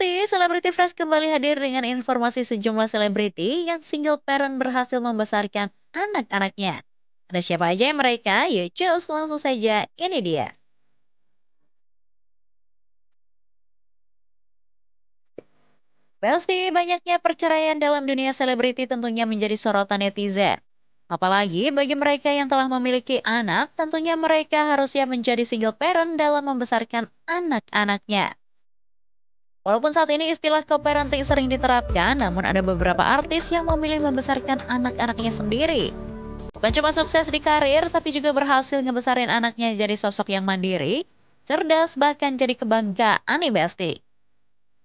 Besti, Celebrity Fresh kembali hadir dengan informasi sejumlah selebriti yang single parent berhasil membesarkan anak-anaknya. Ada siapa aja yang mereka? Yuk cus, langsung saja, ini dia. Besti, banyaknya perceraian dalam dunia selebriti tentunya menjadi sorotan netizen. Apalagi bagi mereka yang telah memiliki anak, tentunya mereka harusnya menjadi single parent dalam membesarkan anak-anaknya. Walaupun saat ini istilah co-parenting sering diterapkan, namun ada beberapa artis yang memilih membesarkan anak-anaknya sendiri. Bukan cuma sukses di karir, tapi juga berhasil ngebesarin anaknya jadi sosok yang mandiri, cerdas, bahkan jadi kebanggaan nih Besti.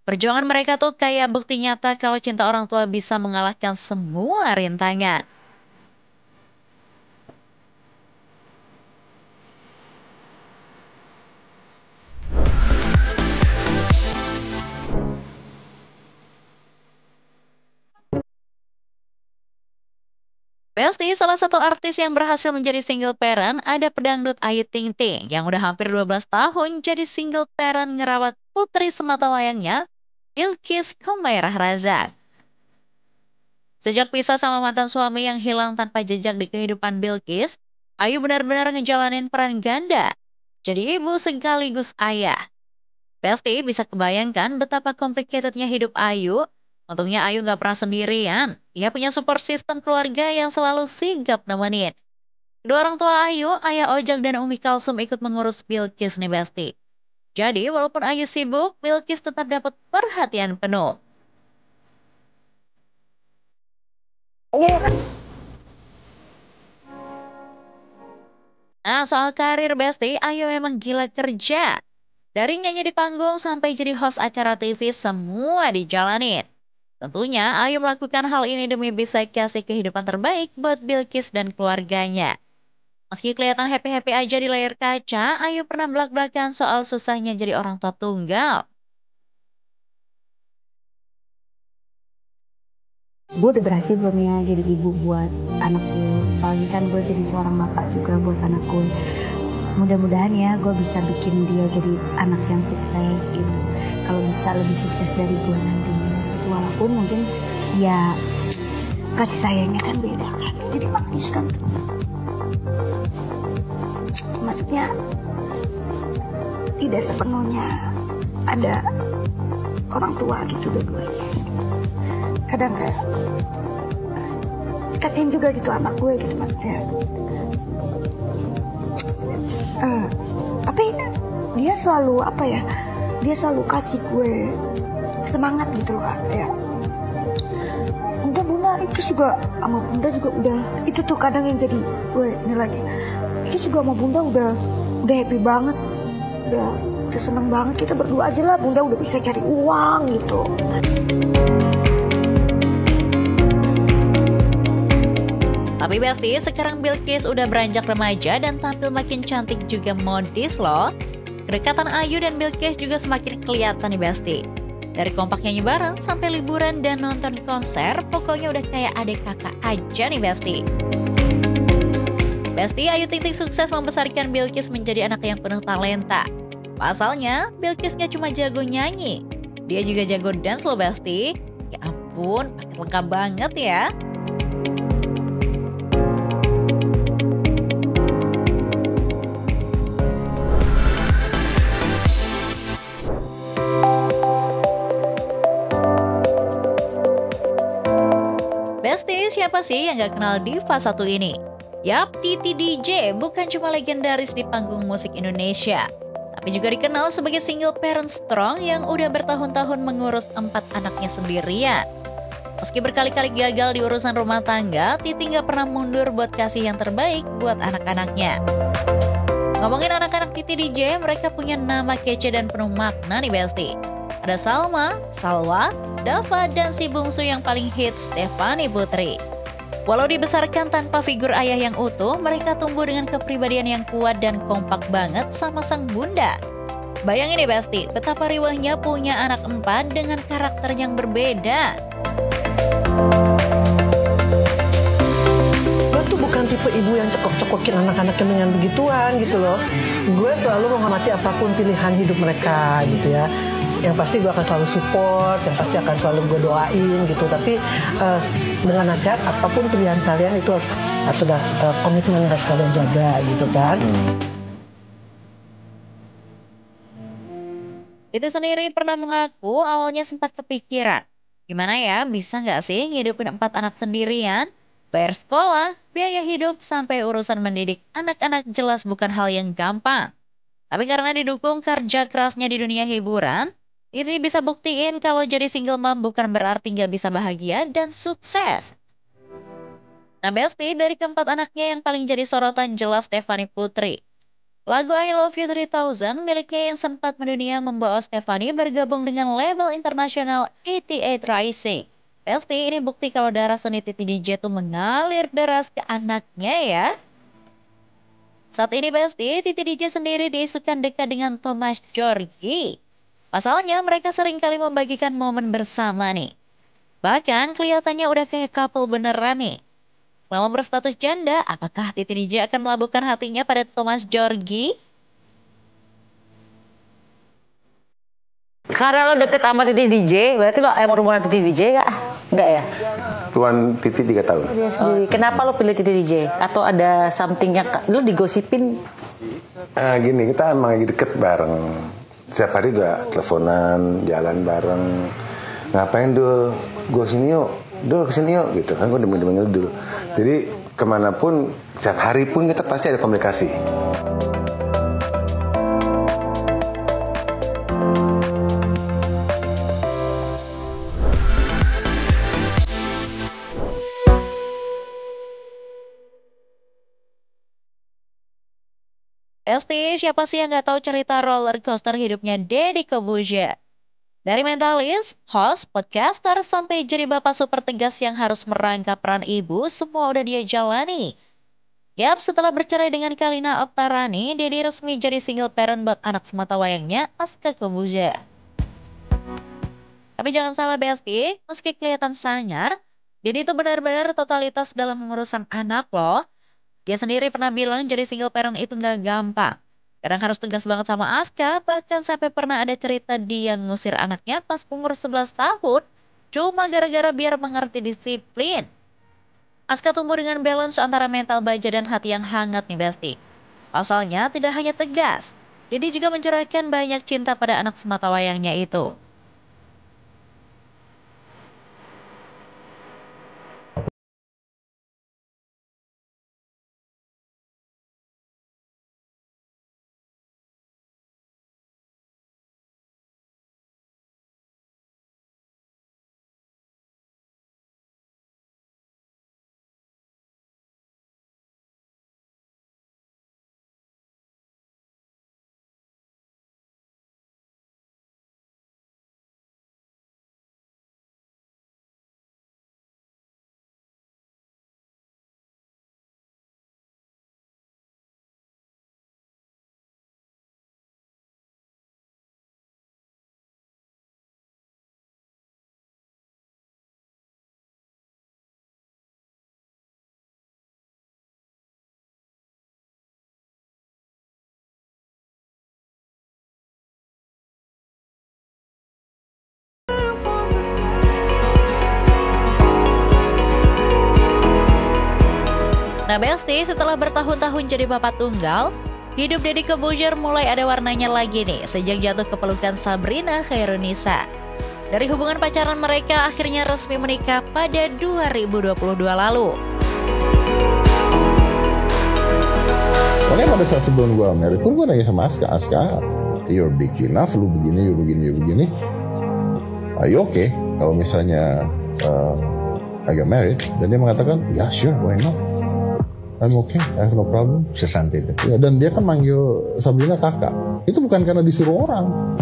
Perjuangan mereka tuh kayak bukti nyata kalau cinta orang tua bisa mengalahkan semua rintangan. Besti, salah satu artis yang berhasil menjadi single parent ada pedangdut Ayu Ting Ting yang udah hampir 12 tahun jadi single parent ngerawat putri sematawayangnya, Bilqis Humairah Raza. Sejak pisah sama mantan suami yang hilang tanpa jejak di kehidupan Bilqis, Ayu benar-benar ngejalanin peran ganda. Jadi ibu sekaligus ayah. Besti bisa kebayangkan betapa complicatednya hidup Ayu. Untungnya Ayu nggak pernah sendirian. Ia punya support system keluarga yang selalu sigap nemenin. Kedua orang tua Ayu, Ayah Ojak dan Umi Kalsum ikut mengurus Bilqis nih Besti. Jadi walaupun Ayu sibuk, Bilqis tetap dapat perhatian penuh. Nah, soal karir Besti, Ayu memang gila kerja. Dari nyanyi di panggung sampai jadi host acara TV, semua dijalanin. Tentunya, Ayu melakukan hal ini demi bisa kasih kehidupan terbaik buat Bilqis dan keluarganya. Meski kelihatan happy-happy aja di layar kaca, Ayu pernah belak-belakan soal susahnya jadi orang tua tunggal. Gue udah berhasil belum ya jadi ibu buat anak gue, apalagi kan gue jadi seorang bapak juga buat anak gue. Mudah-mudahan ya gue bisa bikin dia jadi anak yang sukses gitu, kalau bisa lebih sukses dari gue nantinya gitu. Walaupun mungkin ya kasih sayangnya kan beda kan, jadi manis kan, maksudnya tidak sepenuhnya ada orang tua gitu dua-duanya. Kadang kayak kasihin juga gitu anak gue gitu maksudnya. Tapi dia selalu apa ya, dia selalu kasih gue semangat gitu loh, kayak udah bunda itu juga sama bunda juga udah, itu tuh kadang yang jadi gue ini lagi, itu juga sama bunda udah happy banget, udah seneng banget, kita berdua aja lah, bunda udah bisa cari uang gitu. Tapi Besti, sekarang Bilqis udah beranjak remaja dan tampil makin cantik juga modis loh. Kedekatan Ayu dan Bilqis juga semakin kelihatan nih Besti. Dari kompak nyanyi bareng sampai liburan dan nonton konser, pokoknya udah kayak adik kakak aja nih Besti. Besti, Ayu Ting Ting sukses membesarkan Bilqis menjadi anak yang penuh talenta. Pasalnya, Bilqis gak cuma jago nyanyi, dia juga jago dance loh Besti. Ya ampun, paket lengkap banget ya. Besti, siapa sih yang gak kenal diva satu ini? Yap, Titi DJ bukan cuma legendaris di panggung musik Indonesia, tapi juga dikenal sebagai single parent strong yang udah bertahun-tahun mengurus 4 anaknya sendirian. Meski berkali-kali gagal di urusan rumah tangga, Titi gak pernah mundur buat kasih yang terbaik buat anak-anaknya. Ngomongin anak-anak Titi DJ, mereka punya nama kece dan penuh makna nih Besti. Ada Salma, Salwa, Dava, dan si bungsu yang paling hits, Stefani Putri. Walau dibesarkan tanpa figur ayah yang utuh, mereka tumbuh dengan kepribadian yang kuat dan kompak banget sama sang bunda. Bayangin nih Besti, betapa riwahnya punya anak 4 dengan karakter yang berbeda. Gue tuh bukan tipe ibu yang cekok-cekokin anak-anaknya dengan begituan gitu loh. Gue selalu menghormati apapun pilihan hidup mereka gitu ya. yang pasti gue akan selalu support, yang pasti akan selalu gue doain gitu. Tapi dengan nasihat apapun pilihan kalian itu harus ada komitmen yang harus kalian jaga gitu kan. Itu sendiri pernah mengaku awalnya sempat kepikiran, gimana ya bisa nggak sih ngidupin 4 anak sendirian? Bayar sekolah, biaya hidup, sampai urusan mendidik anak-anak jelas bukan hal yang gampang. Tapi karena didukung kerja kerasnya di dunia hiburan, ini bisa buktiin kalau jadi single mom bukan berarti nggak bisa bahagia dan sukses. Nah, Besti, dari keempat anaknya yang paling jadi sorotan jelas Stefanie Putri. Lagu I Love You 3000 miliknya yang sempat mendunia membawa Stefanie bergabung dengan label internasional 88 Rising. Besti, ini bukti kalau darah seni Titi DJ tuh mengalir deras ke anaknya ya. Saat ini Besti, Titi DJ sendiri diisukan dekat dengan Thomas Djorghi. Pasalnya mereka sering kali membagikan momen bersama nih. Bahkan kelihatannya udah kayak couple beneran nih. Selama berstatus janda, apakah Titi DJ akan melabuhkan hatinya pada Thomas Djorghi? Karena lo deket sama Titi DJ, berarti lo emang hubungan Titi DJ gak? Enggak ya? Tuan Titi 3 tahun. Dia sendiri. Kenapa lo pilih Titi DJ? Atau ada something yang lo digosipin? Gini, kita emang lagi deket bareng. Setiap hari juga teleponan, jalan bareng. Ngapain Dul? Gue kesini yuk. Dul kesini yuk gitu kan, gue demen-demen Dul. Jadi kemanapun, setiap hari pun kita pasti ada komunikasi. Esti, siapa sih yang nggak tahu cerita roller coaster hidupnya Deddy Corbuzier? Dari mentalis, host, podcaster, sampai jadi bapak super tegas yang harus merangkap peran ibu, semua udah dia jalani. Yap, setelah bercerai dengan Kalina Oktarani, Deddy resmi jadi single parent buat anak semata wayangnya, Aska Corbuzier. Tapi jangan salah Besti, meski kelihatan sangar, Deddy itu benar-benar totalitas dalam mengurusan anak loh. Dia sendiri pernah bilang jadi single parent itu nggak gampang. Kadang harus tegas banget sama Aska, bahkan sampai pernah ada cerita dia ngusir anaknya pas umur 11 tahun, cuma gara-gara biar mengerti disiplin. Aska tumbuh dengan balance antara mental baja dan hati yang hangat nih Besti. Pasalnya tidak hanya tegas, Deddy juga mencurahkan banyak cinta pada anak semata wayangnya itu. Nah Besti, setelah bertahun-tahun jadi bapak tunggal, hidup Deddy Corbuzier mulai ada warnanya lagi nih sejak jatuh ke pelukan Sabrina Khairunisa. Dari hubungan pacaran mereka akhirnya resmi menikah pada 2022 lalu. Makanya pada saat sebelum gue married pun gue nanya sama Aska, you're big enough, lu begini, you begini. Are you okay? Kalau misalnya I get married, dan dia mengatakan, yeah sure, why not? I'm okay, I have no problem. Sesantai itu. Ya, dan dia kan manggil Sabrina kakak. Itu bukan karena disuruh orang.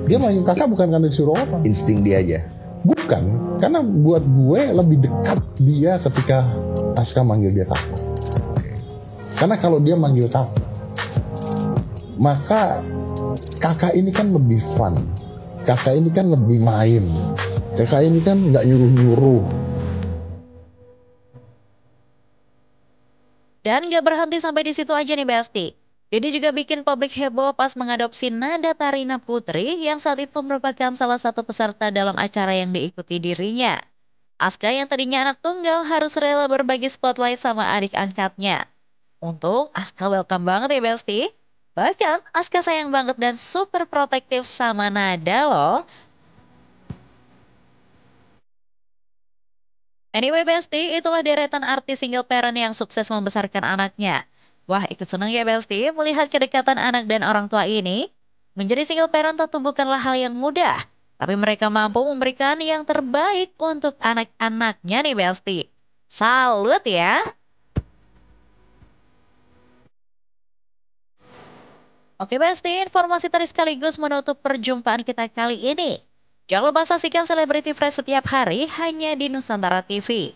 Dia manggil kakak bukan karena disuruh orang. Insting dia aja. Bukan, karena buat gue lebih dekat dia ketika Aska manggil dia kakak. Karena kalau dia manggil kakak, maka kakak ini kan lebih fun. Kakak ini kan lebih main. Kakak ini kan nggak nyuruh-nyuruh. Dan gak berhenti sampai di situ aja nih Besti. Didi juga bikin publik heboh pas mengadopsi Nada Tarina Putri yang saat itu merupakan salah satu peserta dalam acara yang diikuti dirinya. Aska yang tadinya anak tunggal harus rela berbagi spotlight sama adik angkatnya. Untung Aska welcome banget ya Besti. Bahkan Aska sayang banget dan super protektif sama Nada loh. Anyway Besti, itulah deretan artis single parent yang sukses membesarkan anaknya. Wah ikut seneng ya Besti melihat kedekatan anak dan orang tua ini. Menjadi single parent tentu bukanlah hal yang mudah. Tapi mereka mampu memberikan yang terbaik untuk anak-anaknya nih Besti. Salut ya. Oke Besti, informasi tadi sekaligus menutup perjumpaan kita kali ini. Jangan lupa saksikan Celebrity Fresh setiap hari hanya di Nusantara TV.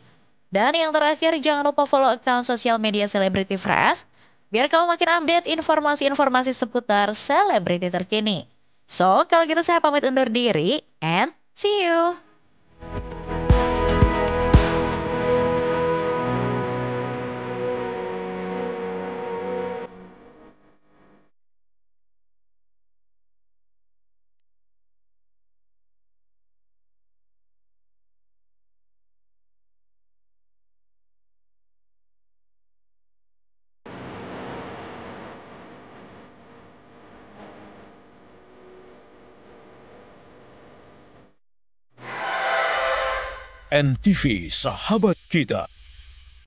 Dan yang terakhir, jangan lupa follow akun sosial media Celebrity Fresh, biar kamu makin update informasi-informasi seputar selebriti terkini. So, kalau gitu saya pamit undur diri, and see you! NTV Sahabat Kita.